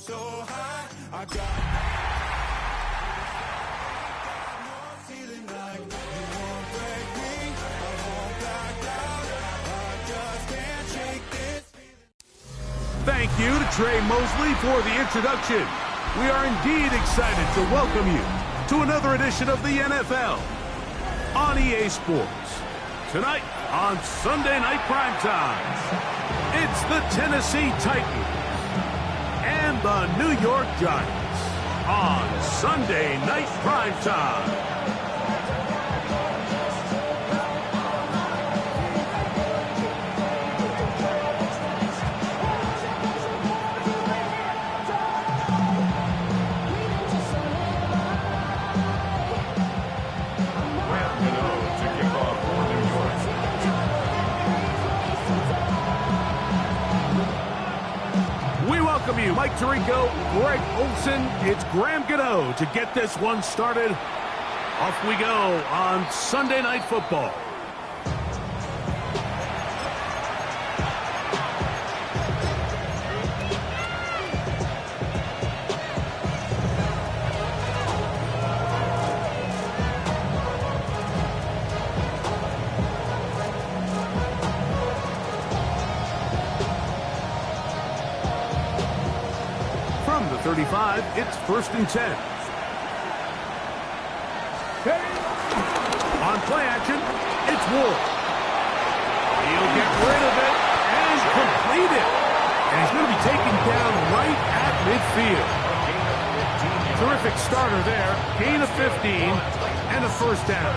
so high. I got no feeling like you won't break me. I won't back down. I just can't shake this feeling. Thank you to Trey Mosley for the introduction. We are indeed excited to welcome you to another edition of the NFL on EA Sports. Tonight on Sunday Night Primetime, it's the Tennessee Titans and the New York Giants on Sunday Night Primetime. You, Mike Tirico, Greg Olsen, it's Graham Gano to get this one started. Off we go on Sunday Night Football. From the 35, it's 1st and 10. On play action, it's Wolf. He'll get rid of it and complete it. And he's going to be taken down right at midfield. Terrific starter there. Gain of 15 and a first down.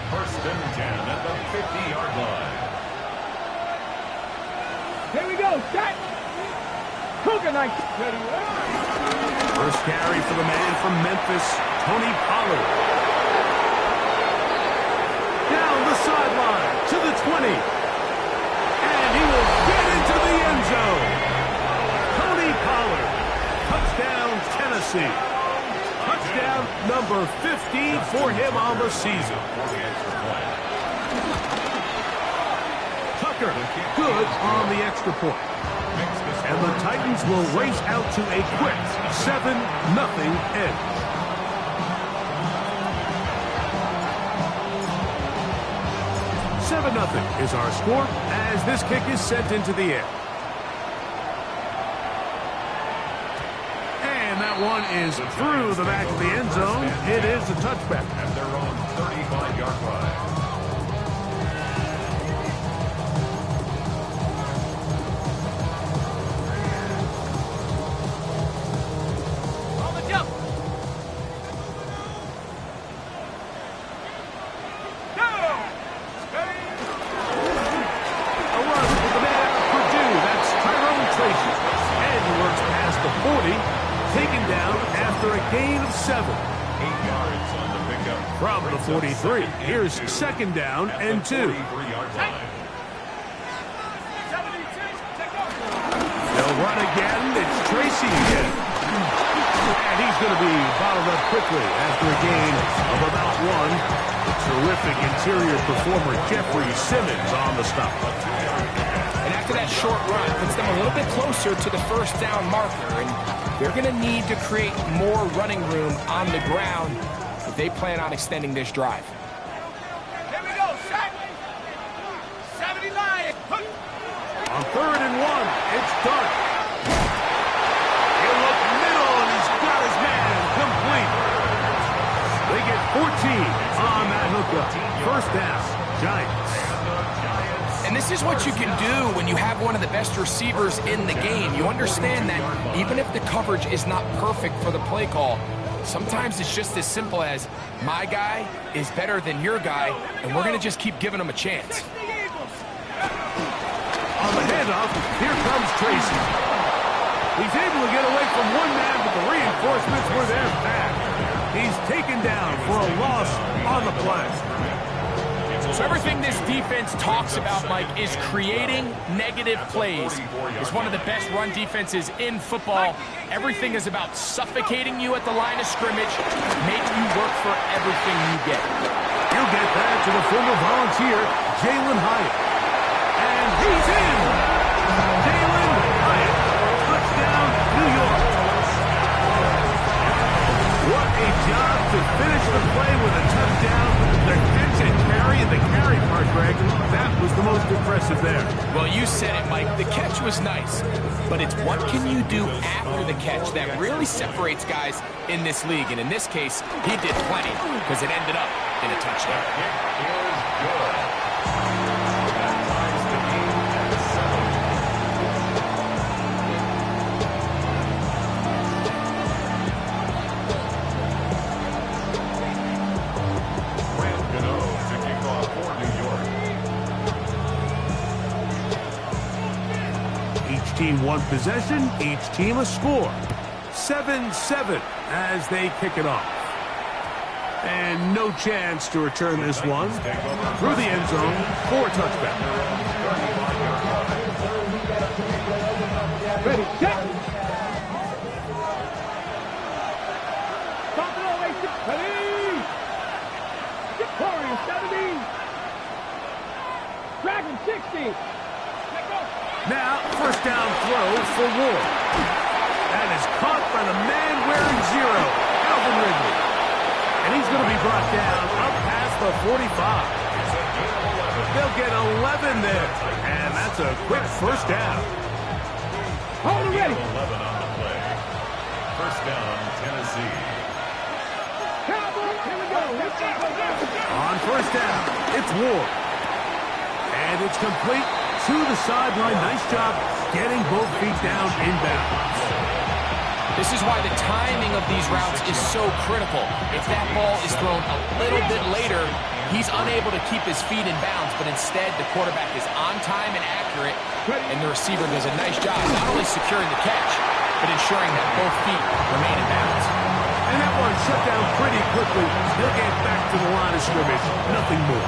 1st and 10 at the 50-yard line. Here we go, set! First carry for the man from Memphis, Tony Pollard. Down the sideline to the 20. And he will get into the end zone. Tony Pollard. Touchdown, Tennessee. Touchdown number 15 for him on the season. Tucker, good on the extra point. And the Titans will race out to a quick 7-0 edge. $7-0 is our score as this kick is sent into the air. And that one is through the back of the end zone. It is a touchback. And they're on 35-yard line. Taken down after a gain of 7. 8 yards on the pickup. From the 43, here's 2nd down and 2. They'll run again. It's Tracy again. And he's going to be bottled up quickly after a gain of about 1. Terrific interior performer Jeffrey Simmons on the stop. And after that short run, puts them a little bit closer to the 1st down marker. And they're going to need to create more running room on the ground if they plan on extending this drive. Here we go, set! 79! On 3rd and 1, it's done. He'll look middle, and he's got his man complete. They get 14 on that hookup. 1st down, Giants. And this is what you can do when you have one of the best receivers in the game. You understand that even if the coverage is not perfect for the play call, sometimes it's just as simple as my guy is better than your guy, and we're going to just keep giving him a chance. On the handoff, here comes Tracy. He's able to get away from one man, but the reinforcements were there fast. He's taken down for a loss on the play. So everything this defense talks about, Mike, is creating negative plays. It's one of the best run defenses in football. Everything is about suffocating you at the line of scrimmage, making you work for everything you get. He'll get that to the former Volunteer, Jalin Hyatt. And he's in! Jalin Hyatt. Touchdown. said it, Mike. The catch was nice, but it's what can you do after the catch that really separates guys in this league. And in this case, he did plenty because it ended up in a touchdown. Kick is good. That ties the game at 7. Grant Gano to kick off for New York. Each team one possession, each team a score. 7-7 as they kick it off. And no chance to return this one through the end zone for a touchback. Ready, set. Stop it all, ready. Victoria, 70. Dragon, 60. Let go. Now, first down throw for Ward. That is caught by the man wearing 0, Calvin Ridley. And he's going to be brought down up past the 45. They'll get 11 there. And that's a quick first down. Hold it ready. 11 on the play. First down, Tennessee. Cowboys, here we go. On first down, it's Ward. And it's complete to the sideline. Nice job getting both feet down inbounds. This is why the timing of these routes is so critical. If that ball is thrown a little bit later, he's unable to keep his feet in bounds, but instead the quarterback is on time and accurate, and the receiver does a nice job not only securing the catch, but ensuring that both feet remain in bounds. And that one shut down pretty quickly. He'll get back to the line of scrimmage. Nothing more.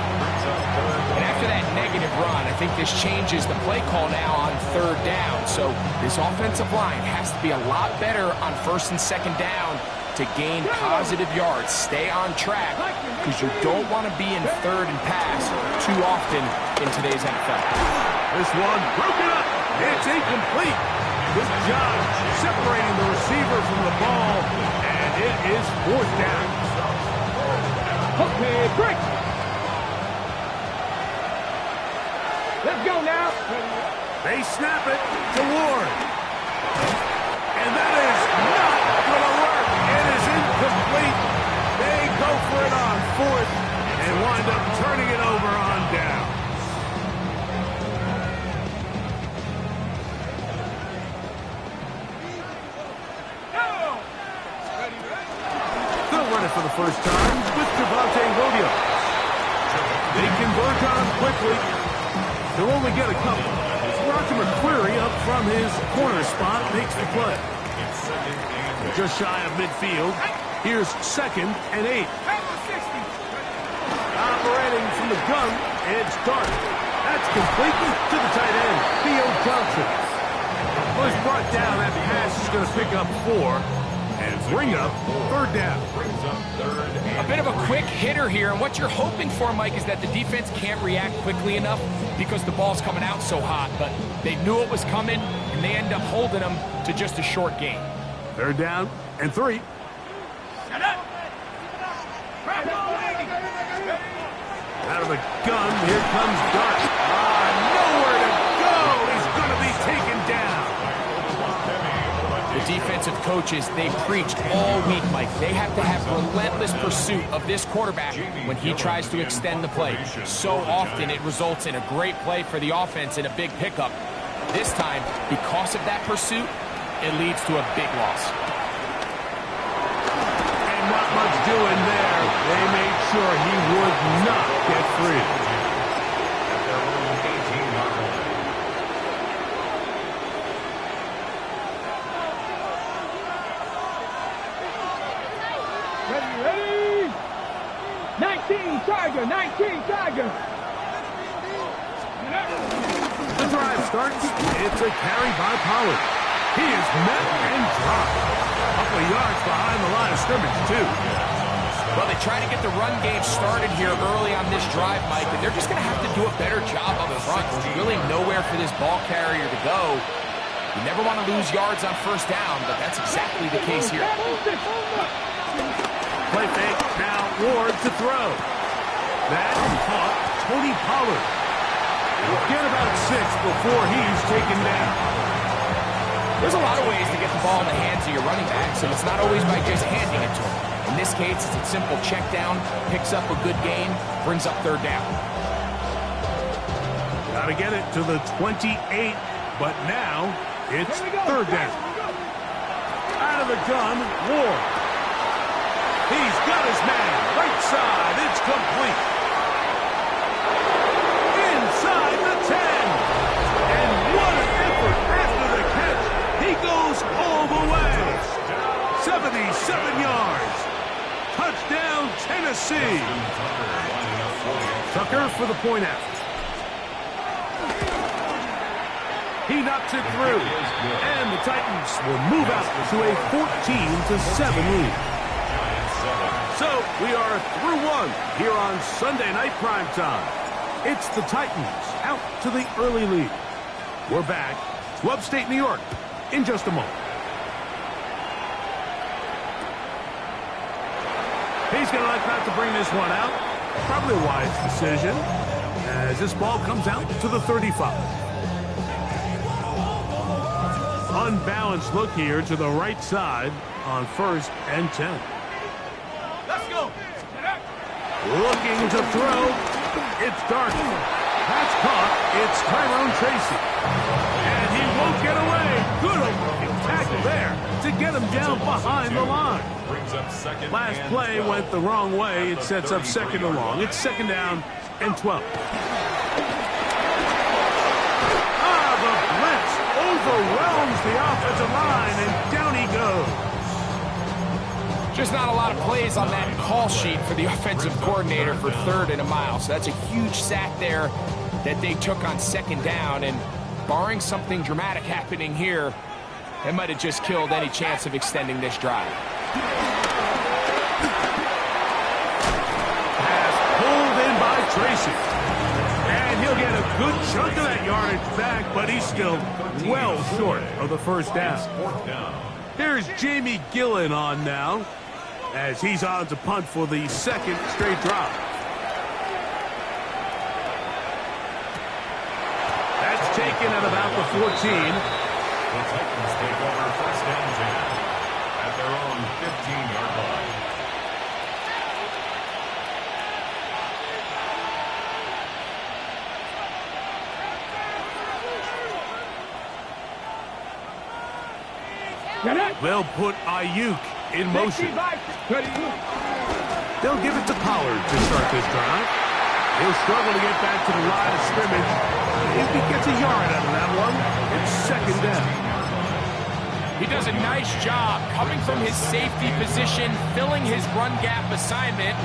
And after that negative run, I think this changes the play call now on third down. So this offensive line has to be a lot better on first and second down to gain positive yards. Stay on track because you don't want to be in third and pass too often in today's NFL. This one broken up. It's incomplete. Good job separating the receiver from the ball, and it is fourth down. Okay, break. Let's go now. They snap it to Ward. And that is not going to work. It is incomplete. They go for it on fourth and wind up turning it over on down. They'll run it for the first time with Javonte Williams. They converge on him quickly. They'll only get a couple. Roger McQuarrie up from his corner spot makes the play. Just shy of midfield. Here's 2nd and 8. Operating from the gun, it's Dart. That's complete to the tight end, Theo Johnson. Was brought down. That pass is going to pick up 4 and bring up third down. A bit of a quick hitter here, and what you're hoping for, Mike, is that the defense can't react quickly enough because the ball's coming out so hot, but they knew it was coming, and they end up holding them to just a short gain. Third down and 3. Out of the gun, here comes Dart. Nowhere to go. He's going to be taken down. The defensive coaches, they preached all week, Mike. They have to have relentless pursuit of this quarterback when he tries to extend the play. So often it results in a great play for the offense and a big pickup. This time, because of that pursuit, it leads to a big loss. And not much doing there. They made sure he would not get free. Ready. 19 Tiger, 19 Tiger. The drive starts. It's a carry by Pollard. He is met and dropped. A couple of yards behind the line of scrimmage, too. Well, they try to get the run game started here early on this drive, Mike, and they're just going to have to do a better job up front. There's really nowhere for this ball carrier to go. You never want to lose yards on first down, but that's exactly the case here. Play fake. Now Ward to throw. That caught Tony Pollard. Get about 6 before he's taken down. There's a lot of ways to get the ball in the hands of your running backs, and it's not always by just handing it to them. In this case, it's a simple check down, picks up a good gain, brings up third down. Got to get it to the 28, but now it's third down. Out of the gun, Ward. He's got his man. Right side, it's complete. Inside the 10. And what an effort after the catch. He goes all the way. 77 yards. Touchdown, Tennessee. Tucker for the point after. He knocks it through. And the Titans will move out to a 14-7 lead. So we are through one here on Sunday Night Primetime. It's the Titans out to the early lead. We're back to upstate New York in just a moment. He's going to like not to bring this one out. Probably a wise decision as this ball comes out to the 35. Unbalanced look here to the right side on 1st and 10. Let's go. Looking to throw. It's Darkey. That's caught. It's Tyrone Tracy. And he won't get away. Good overlooking tackle there to get him down behind the line. Last play went the wrong way. It sets up second and long. It's second down and 12. The blitz overwhelms the offensive line, and down he goes. Just not a lot of plays on that call sheet for the offensive coordinator for 3rd and a mile. So that's a huge sack there that they took on second down. And barring something dramatic happening here, that might have just killed any chance of extending this drive. Pass pulled in by Tracy. And he'll get a good chunk of that yardage back, but he's still well short of the first down. Here's Jamie Gillen on now, as he's on to punt for the second straight drive. That's taken at about the 14. The Titans take over 1st and 10 at their own 15-yard line. They'll put Ayuk in motion. They'll give it to Pollard to start this drive. He'll struggle to get back to the line of scrimmage. If he gets a yard out of that one, it's second down. He does a nice job coming from his safety position, filling his run gap assignment.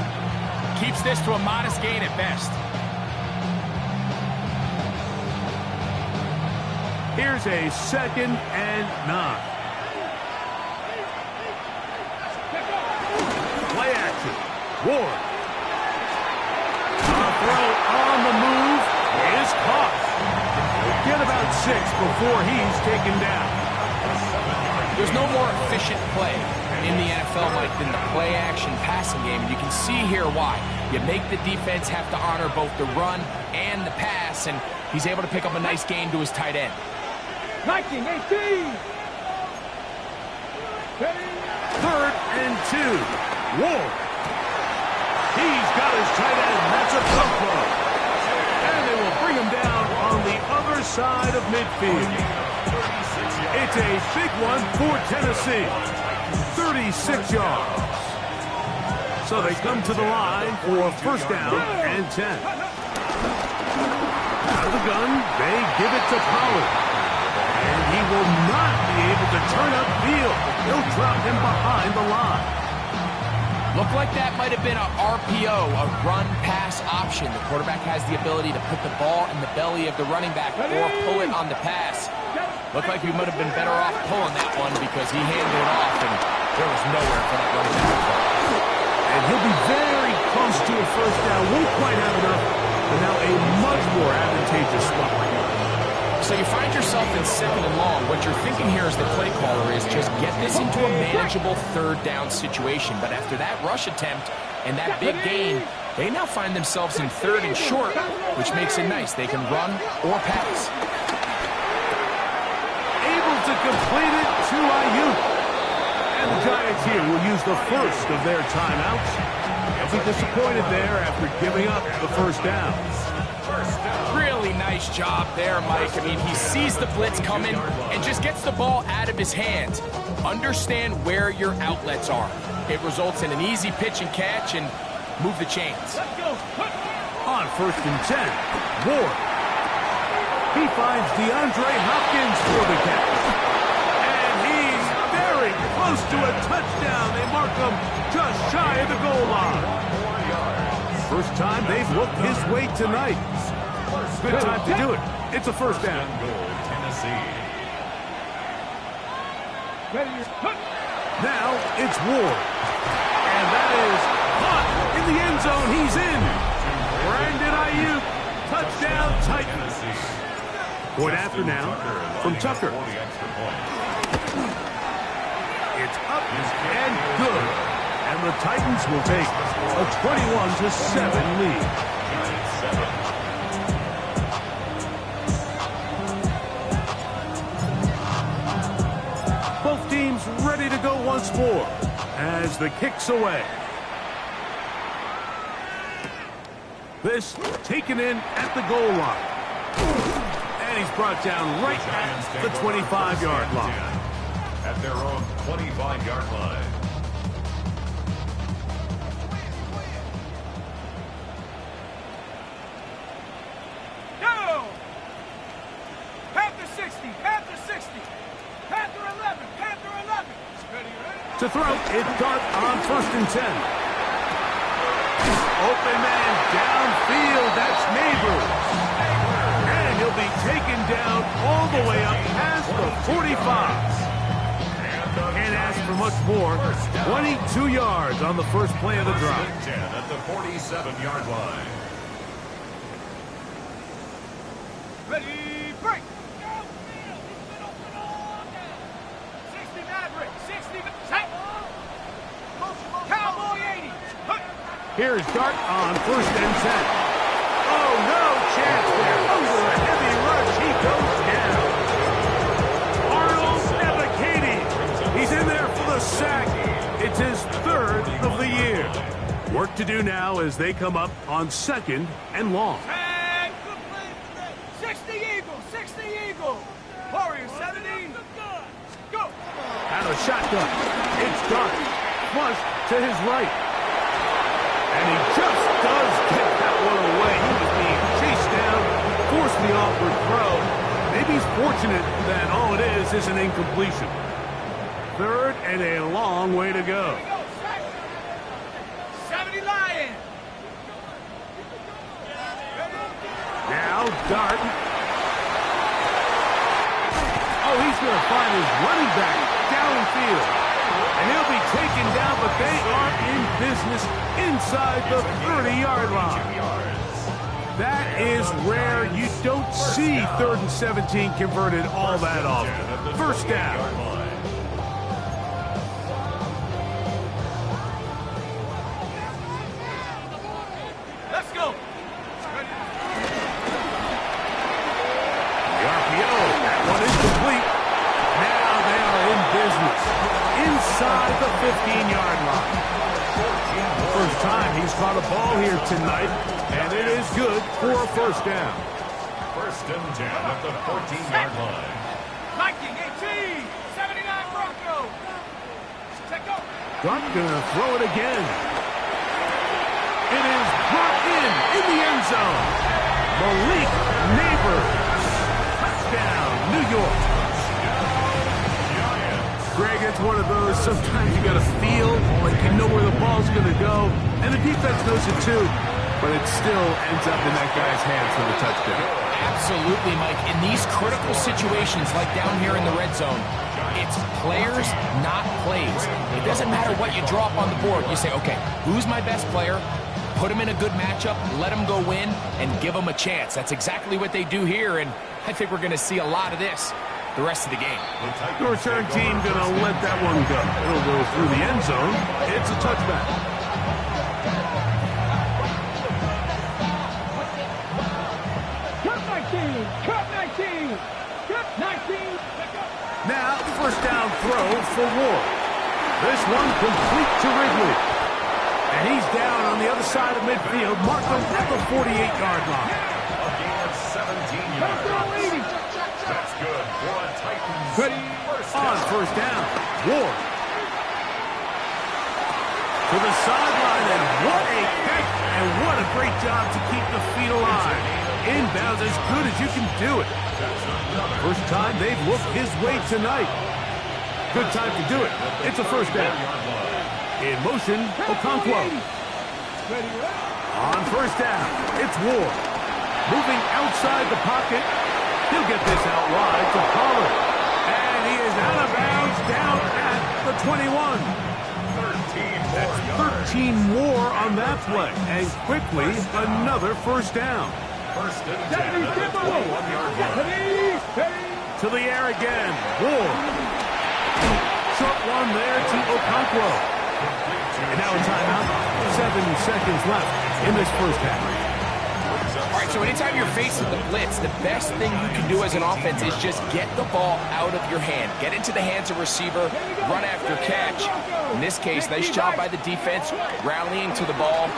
Keeps this to a modest gain at best. Here's a 2nd and 9. Play action. Ward. A throw on the move is caught. He'll get about 6 before he's taken down. There's no more efficient play in the NFL, Mike, than the play-action passing game. And you can see here why. You make the defense have to honor both the run and the pass, and he's able to pick up a nice gain to his tight end. 19, 18. 3rd and 2. Ward. He's got his tight end. That's a tough one. And they will bring him down on the other side of midfield. It's a big one for Tennessee. 36 yards. So they come to the line for 1st down and 10. Out of the gun, they give it to Pollard. And he will not be able to turn upfield. They'll drop him behind the line. Looked like that might have been a RPO, a run-pass option. The quarterback has the ability to put the ball in the belly of the running back or pull it on the pass. Looked like we might have been better off pulling that one because he handed it off, and there was nowhere for that running back to go. And he'll be very close to a 1st down. Won't quite have enough, but now a much more advantageous spot. So you find yourself in 2nd and long. What you're thinking here as the play caller is just get this into a manageable 3rd down situation. But after that rush attempt and that big gain, They now find themselves in 3rd and short, which makes it nice. They can run or pass. Able to complete it to Ayuk. And the Giants here will use the first of their timeouts. They'll be disappointed there after giving up the first down. Really nice job there, Mike. I mean, he sees the blitz coming and just gets the ball out of his hands. Understand where your outlets are. It results in an easy pitch and catch and move the chains. On 1st and 10, Ward. He finds DeAndre Hopkins for the catch. And he's very close to a touchdown. They mark him just shy of the goal line. First time they've looked his way tonight. Good time to do it. It's a first down. Now it's Ward. And that is caught in the end zone. He's in. Brandon Ayuk. Touchdown Titans. Point after now from Tucker. It's up and good. And the Titans will take a 21-7 lead. Both teams ready to go once more as the kick's away. This taken in at the goal line. And he's brought down right at the 25-yard line. At their own 25-yard line. Go! Panther 60, Panther 60, Panther 11, Panther 11. To throw, it's Dart on 1st and 10. Open man downfield, that's Neighbors. And he'll be taken down all the way up past the 45. Can't ask for much more. 22 yards on the first play of the drive. 10 at the 47-yard line. Ready, break. 60 Maverick, 60 set. Cowboy 80. Here's Dart on 1st and 10. Oh, no chance there. Under a heavy rush, he goes down. Arnold Ebiketie. He's in there for the sack. It's his 3rd of the year. Work to do now as they come up on 2nd and long. And 60 Eagles, 60 Eagles. Warriors 70. Go. Out of shotgun. It's Dart. Flush to his right. And he just does get that one away. He was being chased down, forced the awkward throw. Maybe he's fortunate that all it is an incompletion. 3rd and a long way to go. 70 Lions. Now Dart. Oh, he's going to find his running back downfield. And he'll be taken down, but they are in business inside the 30-yard line. That is rare. You don't see 3rd and 17 converted all that often. First down. Let's go. The RPO. That one is complete. Now they are in business inside the 15-yard line. First time he's caught a ball here tonight, and it is good for a first down. 1st and 10 at the 14-yard line. Viking 18. 79 Bronco. Check go. Dart gonna throw it again. It is brought in the end zone. Malik Neighbors. Touchdown, New York. Greg, it's one of those, sometimes you got to feel like you know where the ball's going to go, and the defense knows it too, but it still ends up in that guy's hands for the touchdown. Absolutely, Mike. In these critical situations, like down here in the red zone, it's players, not plays. It doesn't matter what you draw up on the board. You say, okay, who's my best player? Put him in a good matchup, let him go win, and give him a chance. That's exactly what they do here, and I think we're going to see a lot of this the rest of the game. The return team going to let that one go. It'll go through the end zone. It's a touchback. throw for Ward. This one complete to Ridley. And he's down on the other side of midfield, marked him at the 48-yard line. A gain of 17 yards. That's good for a Titans first On down. first down, Ward. To the sideline, and what a catch, and what a great job to keep the feet alive. Inbounds as good as you can do it. First time they've looked his way tonight. Good time to do it. It's a first down. In motion, Okonkwo. On first down, it's Ward. Moving outside the pocket. He'll get this out wide to Pollard. And he is out of bounds down at the 21. 13 more on that play. And quickly, another first down. First and 10 at the 21-yard line. To the air again. Ward. Short one there to Okonkwo. And now a timeout. 7 seconds left in this first half. All right, so anytime you're facing the blitz, the best thing you can do as an offense is just get the ball out of your hand. Get into the hands of receiver, run after catch. In this case, nice job by the defense, rallying to the ball.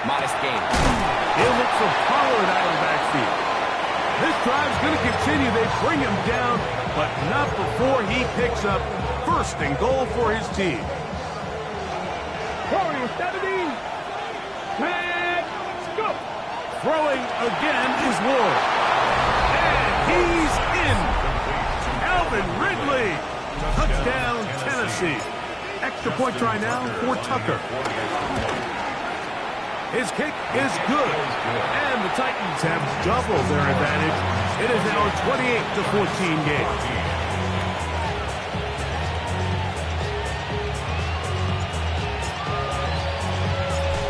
Modest gain. He'll look for Pollard out of the backfield. This drive's going to continue. They bring him down, but not before he picks up first and goal for his team. 70. Let's go. Throwing again is Ward. And he's in. Alvin Ridley. Touchdown, Tennessee. Extra point try now for Tucker. His kick is good. And the Titans have doubled their advantage. It is now a 28-14 game.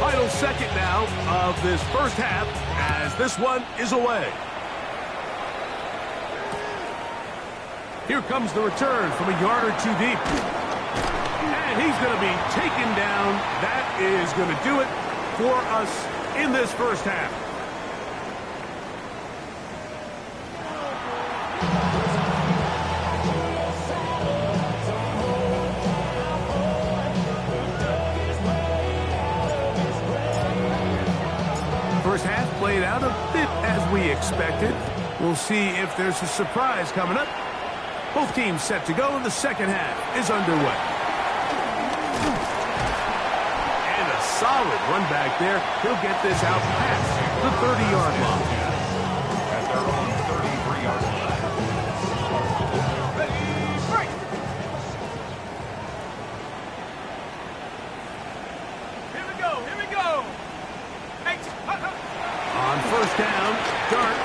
Final second now of this first half as this one is away. Here comes the return from a yard or two deep. And he's going to be taken down. That is going to do it for us in this first half. First half played out a bit as we expected. We'll see if there's a surprise coming up. Both teams set to go, and the second half is underway. And a solid run back there. He'll get this out past the 30-yard line. At their own 33-yard line. Here we go. Here we go. On first down, Dart.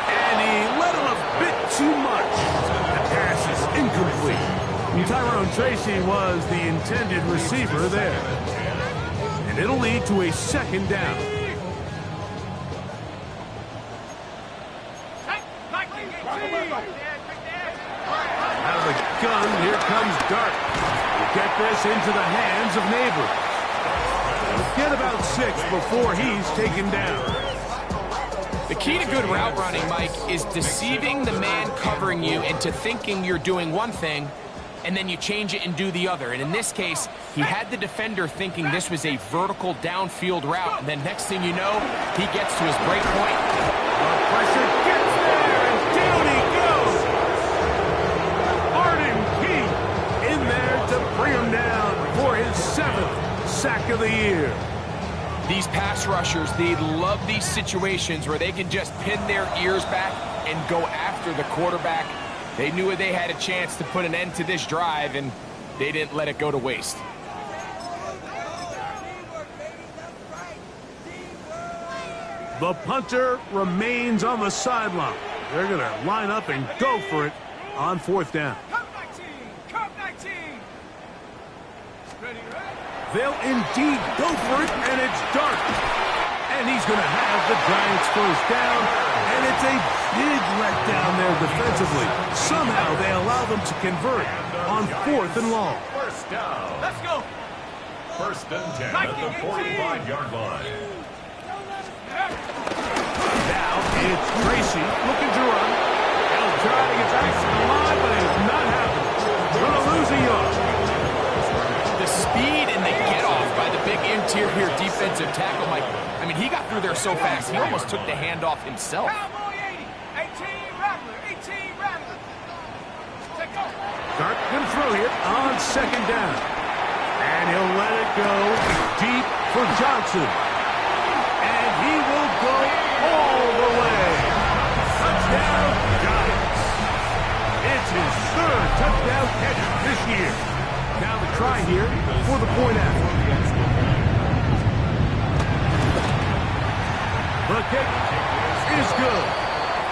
And he let him a bit too much. The pass is incomplete. And Tyrone Tracy was the intended receiver there. And it'll lead to a second down. Out of the gun, here comes Dart. We'll get this into the hands of Neighbors. Get about 6 before he's taken down. The key to good route running, Mike, is deceiving the man covering you into thinking you're doing one thing, and then you change it and do the other. And in this case, he had the defender thinking this was a vertical downfield route, and then next thing you know, he gets to his break point. Pressure gets there, and down he goes. Arden Key in there to bring him down for his 7th sack of the year. These pass rushers, they love these situations where they can just pin their ears back and go after the quarterback. They knew they had a chance to put an end to this drive, and they didn't let it go to waste. The punter remains on the sideline. They're going to line up and go for it on 4th down. Cup 19. Cup 19. Ready, ready. They'll indeed go for it, and it's Dart. And he's going to have the Giants first down, and it's a big letdown there defensively. Somehow they allow them to convert on 4th and long. First down. Let's go. First and 10 at the 45-yard line. Now it's Tracy looking to run. He'll try to get back to the line, but it's not happening. defensive tackle, Mike. I mean, he got through there so fast, he almost took the handoff himself. Cowboy 80. 18 Rattler. 18 Rattler. Take off. Dart gonna throw here on second down. And he'll let it go deep for Johnson. And he will go all the way. Touchdown, Giants. It's his third touchdown catch this year. Now the try here for the point after. The kick is good.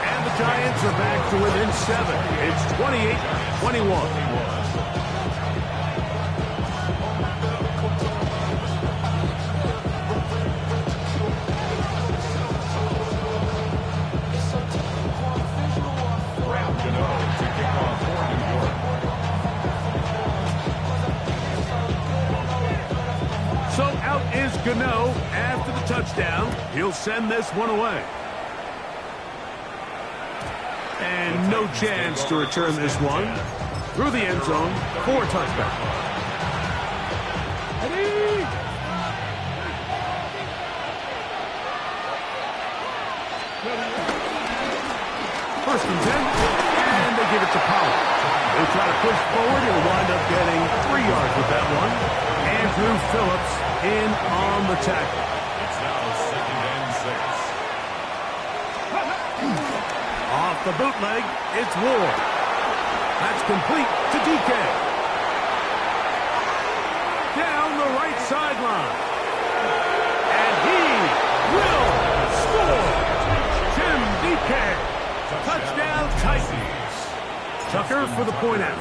And the Giants are back to within 7. It's 28-21. So out is Gano after the touchdown. He'll send this one away. And no chance to return this one. Through the end zone for a touchdown. First and 10, and they give it to Pollard. They try to push forward and wind up getting 3 yards with that one. Andrew Phillips in on the tackle. It's now 2nd and 6. Off the bootleg, it's Ward. That's complete to DK. Down the right sideline. And he will score. Tim DK. Touchdown Titans. Tucker for the point out.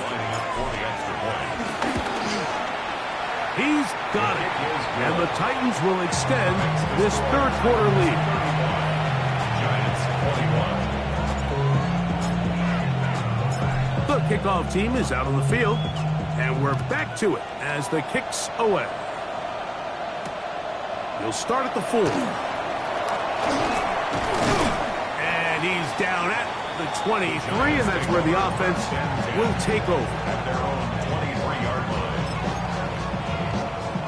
He's got it. And the Titans will extend this third quarter lead. Giants 21. The kickoff team is out on the field. And we're back to it as the kick's away. He'll start at the 4. And he's down at the 23, and that's where the offense will take over. At their own 23-yard line.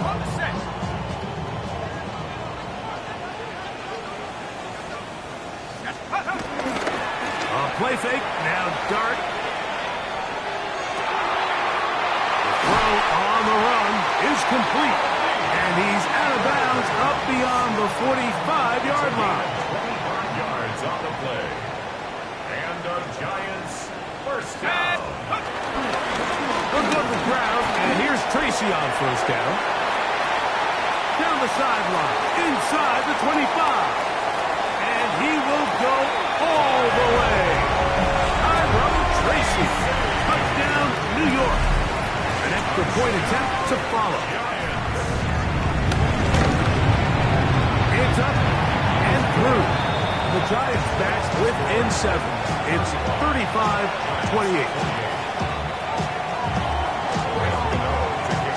On the set. A play fake, now Dart. The throw on the run is complete. And he's out of bounds up beyond the 45-yard line. 25 yards on the play. And the Giants first down. They'll go to the crowd, and here's Tracy on first down. Down the sideline, inside the 25. And he will go all the way. Tyrone Tracy. Touchdown, New York. An extra point attempt to follow. It's up and through. The Giants back within 7. It's 35-28.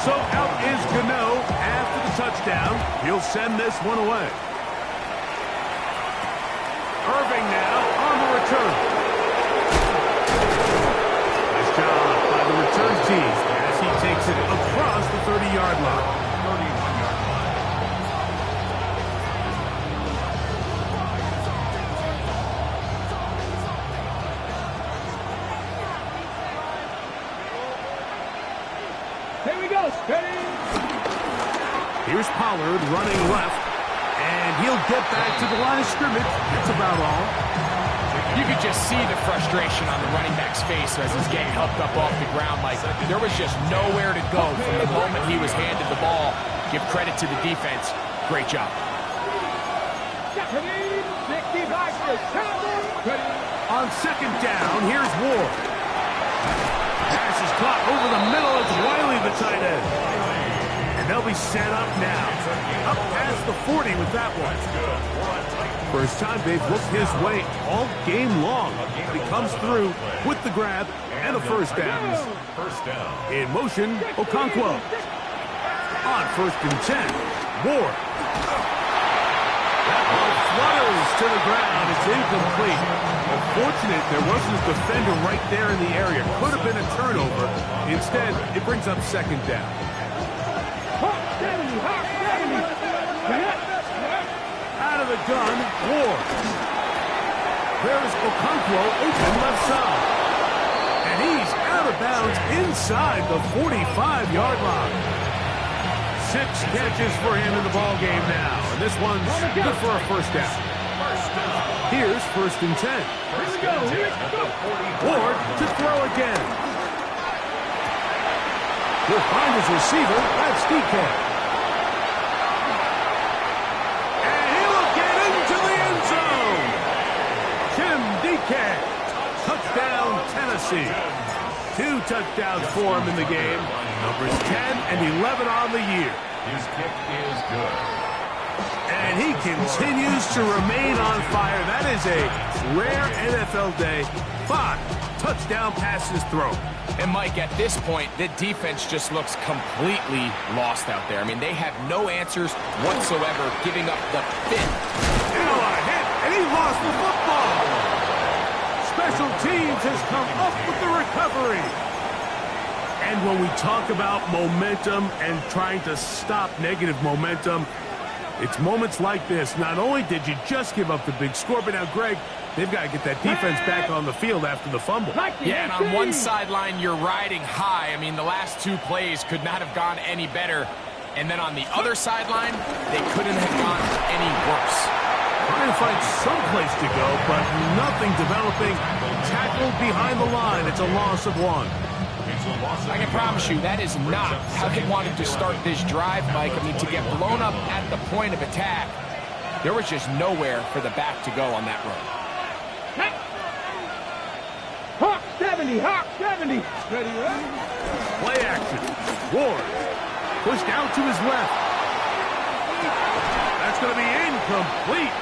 So out is Gano after the touchdown. He'll send this one away. Irving now on the return. Nice job by the return team as he takes it across the 30-yard line. 31-yard line. Here we go. Steady. Here's Pollard running left, and he'll get back to the line of scrimmage. That's about all. You could just see the frustration on the running back's face as he's getting helped up off the ground. Like, there was just nowhere to go from the moment he was handed the ball. Give credit to the defense. Great job. Ready. 65 for Cowboys. Ready. On second down, here's Ward. Pass is caught over the middle. It's Wiley, the tight end. And they'll be set up now. Up past the 40 with that one. First time they've looked his way all game long. He comes through with the grab and a first down. First down. In motion, Okonkwo. On first and 10, Ward. That ball flutters to the ground. It's incomplete. Unfortunate there wasn't a defender right there in the area. Could have been a turnover. Instead, it brings up second down. Hawk, steady. Hawk, steady. the gun, Ward. There's Okonkwo open left side. And he's out of bounds inside the 45-yard line. 6 catches for him in the ballgame now. And this one's good for a first down. Here's 1st and 10. Ward to throw again. He'll find his receiver. That's DK. And he'll get into the end zone. Tim DK. Touchdown, Tennessee. 2 touchdowns for him in the game. Numbers 10 and 11 on the year. His kick is good. And he continues to remain on fire. That is a rare NFL day. 5 touchdown passes thrown. And Mike, at this point, the defense just looks completely lost out there. I mean, they have no answers whatsoever, giving up the 5th. Now a hit, and he lost the football. Special teams has come up with the recovery. And when we talk about momentum and trying to stop negative momentum, it's moments like this. Not only did you just give up the big score, but now, Greg, they've got to get that defense back on the field after the fumble. Yeah, and on one sideline, you're riding high. I mean, the last 2 plays could not have gone any better. And then on the other sideline, they couldn't have gone any worse. Trying to find some place to go, but nothing developing. Tackled behind the line. It's a loss of 1. I can promise you that is not how they wanted to start this drive, Mike. I mean, to get blown up at the point of attack, there was just nowhere for the back to go on that run. Hawk 70, Hawk 70. Ready, ready? Play action. Ward. Pushed out to his left. That's going to be incomplete.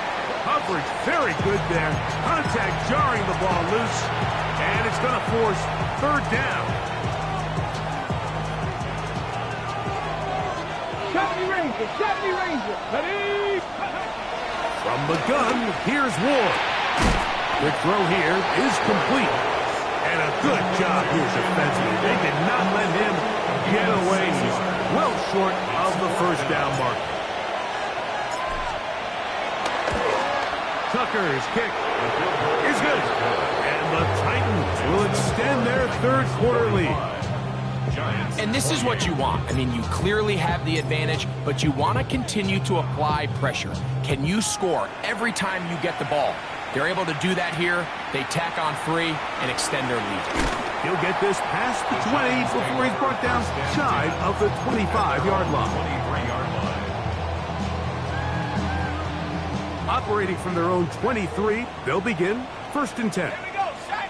Coverage very good there. Contact jarring the ball loose. And it's going to force 3rd down. 70 Ranger, 70 Ranger. Ready? From the gun, here's Ward. The throw here is complete. And a good job here defensively. They did not let him get away. He's well short of the 1st down mark. Tucker's kick is good. And the Titans will extend their 3rd quarter lead. And this is what you want. I mean, you clearly have the advantage, but you want to continue to apply pressure. Can you score every time you get the ball? They're able to do that here. They tack on 3 and extend their lead. He'll get this past the 20 before he's brought down shy of the 25-yard line. 23-yard line. Operating from their own 23, they'll begin 1st and 10. Here we go, set.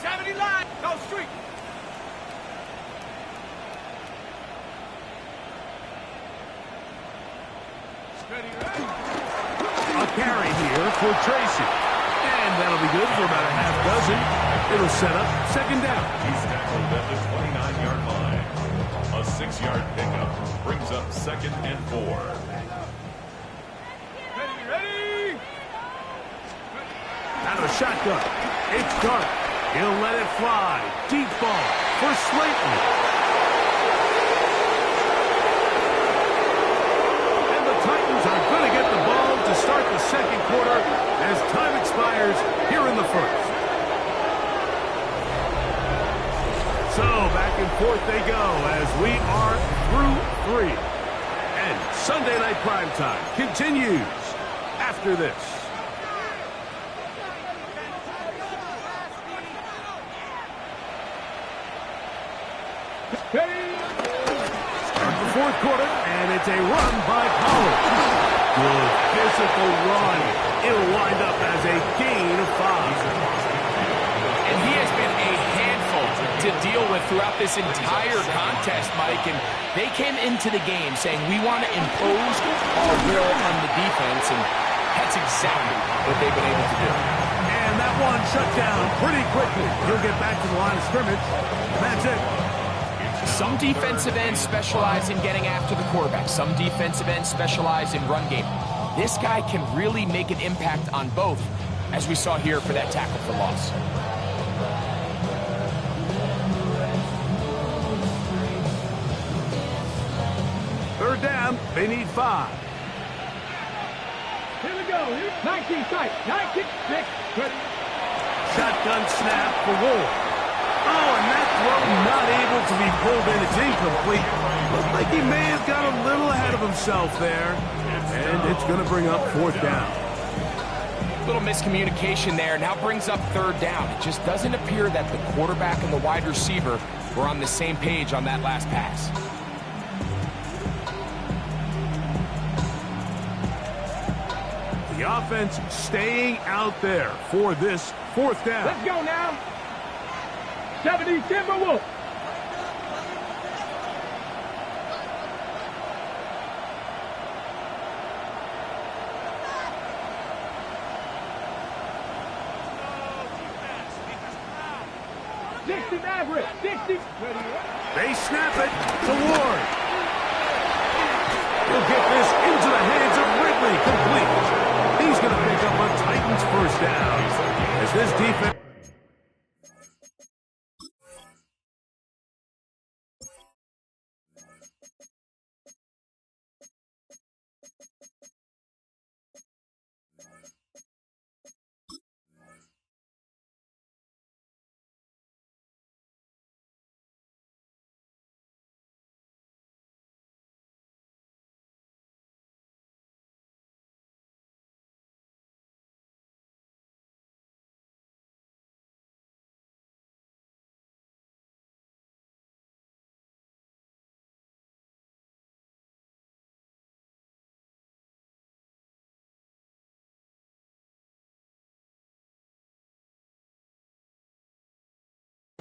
70 line, no street. Ready, ready? A carry here for Tracy. And that'll be good for about a half dozen. It'll set up 2nd down. He's tackled at the 29-yard line. A 6-yard pickup brings up 2nd and 4. Ready, ready? Out of a shotgun. It's Dart. He'll let it fly. Deep ball for Slayton. And the Titans are going to get the ball to start the 2nd quarter as time expires here in the 1st. So back and forth they go as we are through 3. And Sunday Night Primetime continues after this. Start the 4th quarter, and it's a run by Pollard. Good physical run. It'll wind up as a gain of 5. And he has been a handful to deal with throughout this entire contest, Mike. And they came into the game saying, we want to impose our will on the defense. And that's exactly what they've been able to do. And that one shut down pretty quickly. He'll get back to the line of scrimmage. That's it. Some defensive ends specialize in getting after the quarterback. Some defensive ends specialize in run game. This guy can really make an impact on both, as we saw here for that tackle for loss. Third down, they need 5. 19 tight. 19. 6. Good. Shotgun snap for Ward. Oh, and that throw not able to be pulled in. It's incomplete. Looked like he may have got a little ahead of himself there. And it's going to bring up 4th down. Little miscommunication there. Now brings up 3rd down. It just doesn't appear that the quarterback and the wide receiver were on the same page on that last pass. The offense staying out there for this 4th down. Let's go now. 70 Timberwolves. Maverick, 60. They snap it to Ward. He'll get this into the hands of Ridley, complete. He's going to pick up a Titans 1st down as this defense.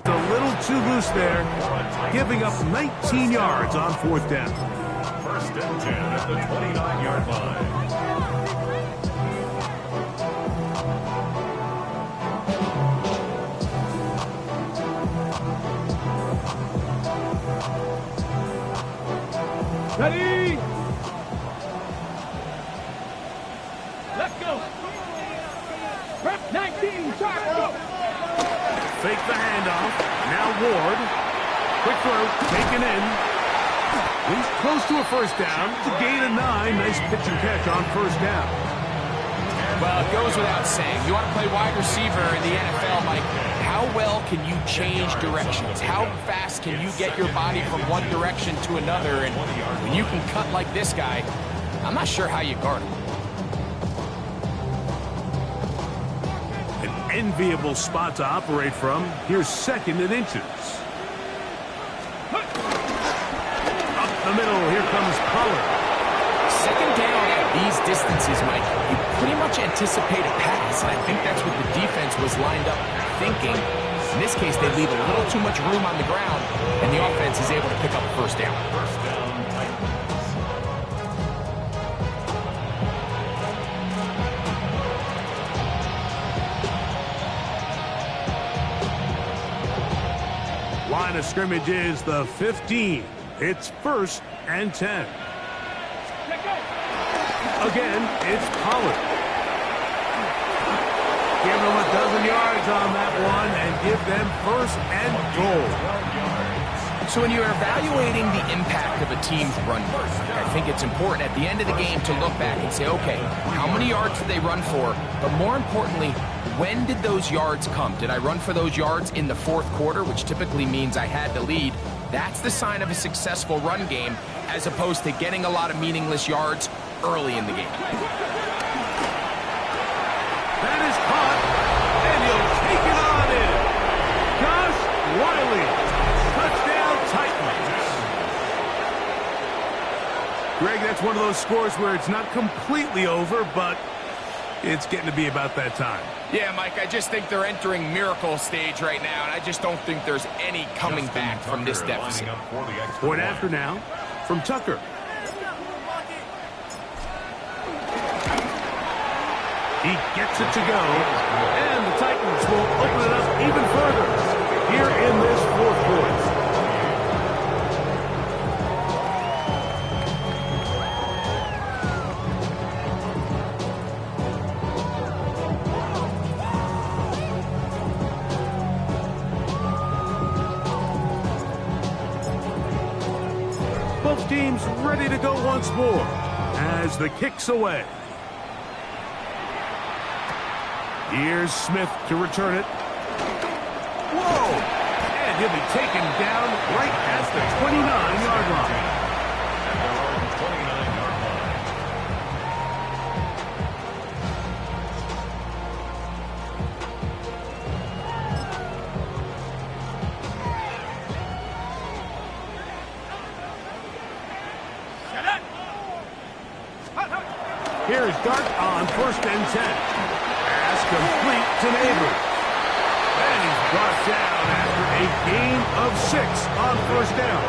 A little too loose there, giving up 19 yards on 4th down. 1st and 10 at the 29-yard line. Ready? Let's go. Rep 19, shot, go. Fake the handoff. Now Ward. Quick throw, taken in. He's close to a 1st down. It's a gain of 9. Nice pitch and catch on 1st down. Well, it goes without saying. You want to play wide receiver in the NFL, Mike. How well can you change directions? How fast can you get your body from one direction to another? And when you can cut like this guy, I'm not sure how you guard him. Enviable spot to operate from. Here's 2nd and inches. Up the middle, here comes Pollard. 2nd down at these distances, Mike, you pretty much anticipate a pass, and I think that's what the defense was lined up thinking. In this case, they leave a little too much room on the ground, and the offense is able to pick up a 1st down. 1st down, Titans. Line of scrimmage is the 15. It's 1st and 10. Again, it's Pollard. Give them a dozen yards on that one and give them 1st and goal. So when you're evaluating the impact of a team's run work, I think it's important at the end of the game to look back and say, okay, how many yards did they run for? But more importantly, when did those yards come? Did I run for those yards in the 4th quarter, which typically means I had to lead? That's the sign of a successful run game, as opposed to getting a lot of meaningless yards early in the game. That is caught, and he'll take it on in. Josh Whyle, touchdown Titans. Greg, that's one of those scores where it's not completely over, but it's getting to be about that time. Yeah, Mike, I just think they're entering miracle stage right now, and I just don't think there's any coming back from this deficit. Point after now from Tucker. He gets it to go, and the Titans will open it up even further here in this 4th quarter. Both teams ready to go once more as the kick's away. Here's Smith to return it. Whoa! And he'll be taken down right at the 29-yard line. At their own 29-yard line. Here's Dart on 1st and 10. Pass complete to Neighbors. And he's brought down after a gain of 6 on 1st down.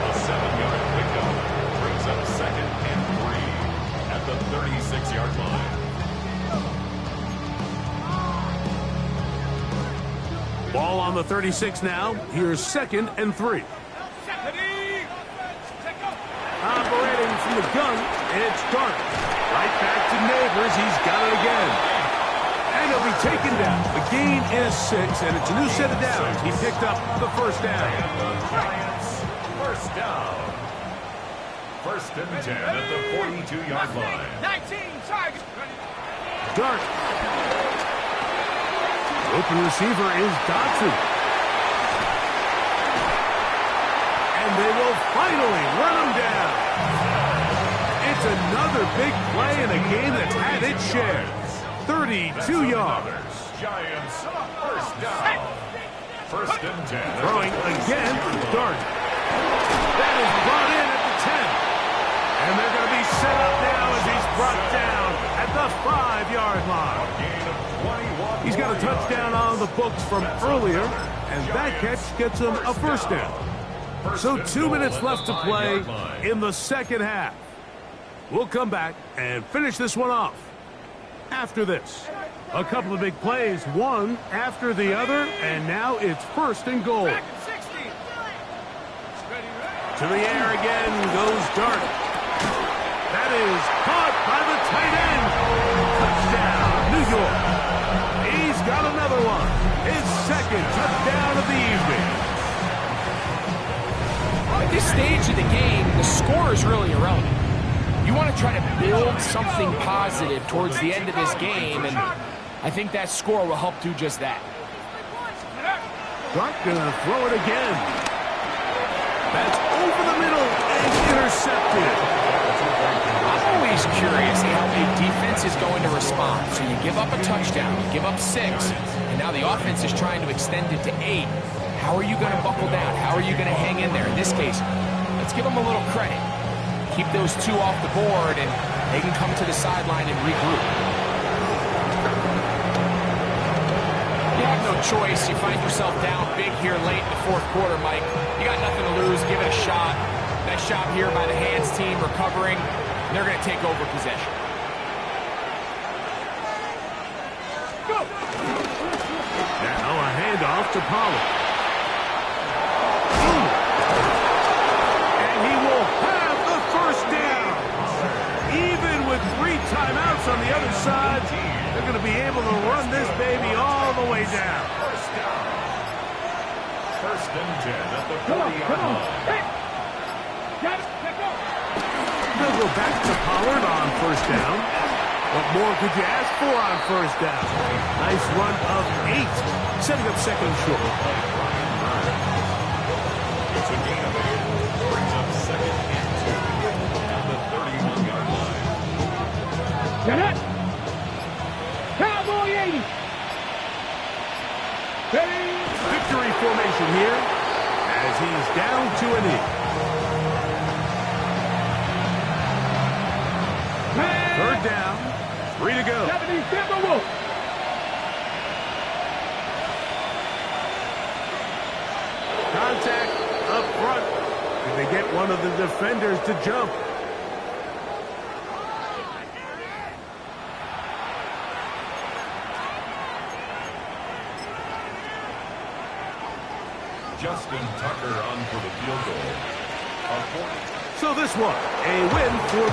A 7-yard pickup brings up 2nd and 3 at the 36-yard line. Ball on the 36 now. Here's 2nd and 3. Operating from the gun, it's Dart. Right back to Neighbors. He's got it again. And he'll be taken down. The gain is 6, and it's a new set of downs. He picked up the 1st down. And the Giants, 1st down. 1st and 10 at the 42-yard line. 19 targets. Dart. Open receiver is Dotson. And they will finally run him down. It's another big play in a game that's had its share. 32 yards. Giants, 1st down. 1st and 10. Throwing again, Dart. That is brought in at the 10. And they're going to be set up now as he's brought down at the 5-yard line. Gain of 21. He's got a touchdown on the books from earlier, and that catch gets him a 1st down. So 2 minutes left to play in the 2nd half. We'll come back and finish this one off after this. A couple of big plays, one after the other, and now it's 1st and goal. Back at 60. Ready. To the air again goes Dart. That is caught by the tight end. Touchdown, New York. He's got another one. His 2nd touchdown of the evening. At this stage of the game, the score is really irrelevant. You want to try to build something positive towards the end of this game, and I think that score will help do just that. Dart gonna throw it again. That's over the middle and intercepted. I'm always curious how a defense is going to respond. So you give up a touchdown, you give up 6, and now the offense is trying to extend it to 8. How are you going to buckle down? How are you going to hang in there? In this case, let's give them a little credit. Keep those 2 off the board, and they can come to the sideline and regroup. You have no choice. You find yourself down big here late in the 4th quarter, Mike. You got nothing to lose. Give it a shot. Nice job here by the hands team recovering. They're going to take over possession. Go. Now a handoff to Pollard. And he will have the 1st down. Even with 3 timeouts on the other side, they're going to be able to run this baby all the way down. 1st down. 1st and 10 at the 40-yard line. Hey. Got it. Let go. They'll go back to Pollard on 1st down. What more could you ask for on 1st down? Nice run of 8, setting up 2nd and short. It's a gain of 8. Brings up 2nd and 2 at the 31-yard line. Get it. Cowboy 80. Victory formation here as he's down to a knee. 3rd down, 3 to go. 77 Wolf. Contact up front. Can they get one of the defenders to jump? Justin Tucker on for the field goal. So this one, a win for the